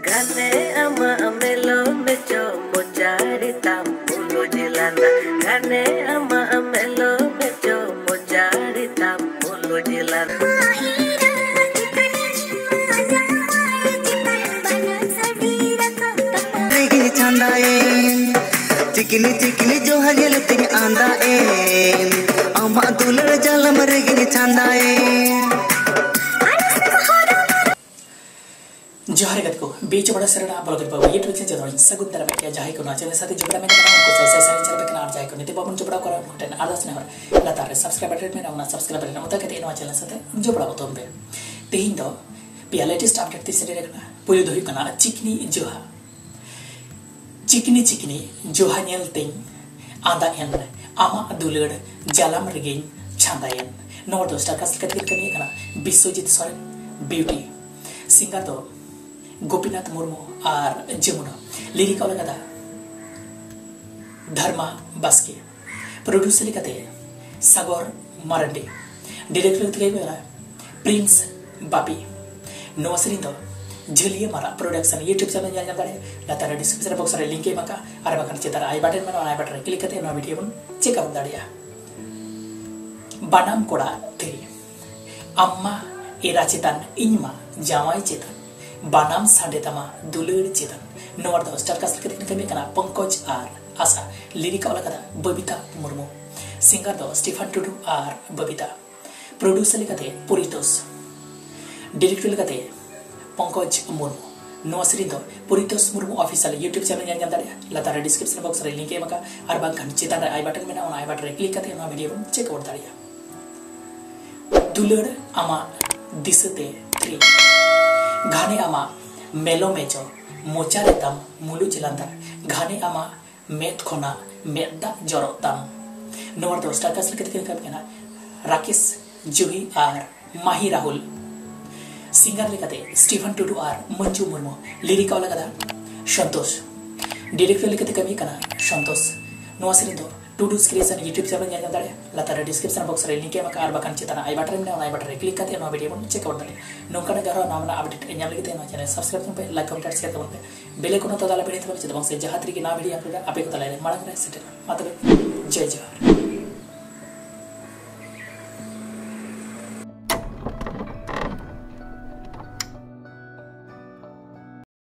Gane ama amelo mecho mochari tampulo jilana. Gane ama amelo mecho mochari tampulo jilana. चिकनी चिकनी जो हजल तिन आंदा ए अमा दुलर जल मरगिनी छांदाए जोहार गत को बीच बड़ा सरना बलगत बाबू ये ट्रिक से जदों सगुंदर में क्या जाहे को ना चैनल साथी जुबड़ा में ना को सही सही चल पे कनार जाए को निते बाबू जुबड़ा को घटन आदर्श ने हर लतार सब्सक्राइब बटन में ना सब्सक्राइब बटन उता के नो चैनल साथे जुबड़ा बतों पे तेहिन दो पिया लेटेस्ट अपडेट तिसरे रखना पुयो दोही कना चिकनी जोहा चिकनी चिकनी जोहा नेल तिन आंदा एन आमा दुलड़ जालाम रिगिन छांदायन नोर दो स्टार कासल कतिल कनी कना विश्वजीत सोरेन ब्यूटी सिंगर दो गोपीनाथ मुर्मू और जमुना लिरिक अलगदा धर्मा बास्के प्रोड्यूसर लिखते सागर मारंडी डायरेक्टर लिखते प्रिंस बापी नोसरी दो झलिया मारा प्रोडक्शन यूट्यूब चैनल जान जाता है लतार डिस्क्रिप्शन बॉक्स रे लिंक एमाका आर बाकन चितार आई बटन में आई बटन क्लिक करते नो वीडियो बन चेक आउट दाड़िया बानाम कोड़ा तेरी अम्मा एरा चितान इनमा जावाई चितान बानाम साडे तमा दुलड़ चितान नोर दो स्टार कास्ट के कमी कना पंकज आर आशा लिरिक अलगदा बबीता मुर्मू सिंगर दो स्टीफन टुडू आर बबीता प्रोड्यूसर लिखते पुरितोस डायरेक्टर लिखते पंकज मुर्मू नोसरी दो Paritosh Murmu official YouTube channel जान जाता है लतार डिस्क्रिप्शन बॉक्स रे लिंक एमाका आर बाकन चितान आई बटन में ना आई बटन क्लिक करते नो वीडियो बन चेक आउट दाड़िया दुलड़ आमा दिसते 3 घाने आमा मेलो मेचो मोचा रेतम मुलु चिलांदा घाने आमा मेत खोना मेदा जरोतम नोर दो स्टार कास्ट के केना राकेश जुही आर माही राहुल सिंगर लिखते स्टीफन टुडू आर मंजू मुर्मू लिरिक अलगदा संतोष डायरेक्टर लिखते कमी कना संतोष नोसरी दो टुडूस क्रिएशन यूट्यूब चैनल जान जाता है लतार डिस्क्रिप्शन बॉक्स रे लिंक एमाका आर बाकन चिताना आई बटन में आई बटन क्लिक करते नो वीडियो बन चेक आउट दाड़े नोंकाना गरो नामना अपडेट एኛम लगिते नो चैनल सब्सक्राइब पे लाइक कमेंट शेयर करते बेले कोनो तदाला बेले तो चितबंग से जहात्री की ना वीडियो अपलोड आपे को तलाले माडा करे सेट मातबे जय जवाहर।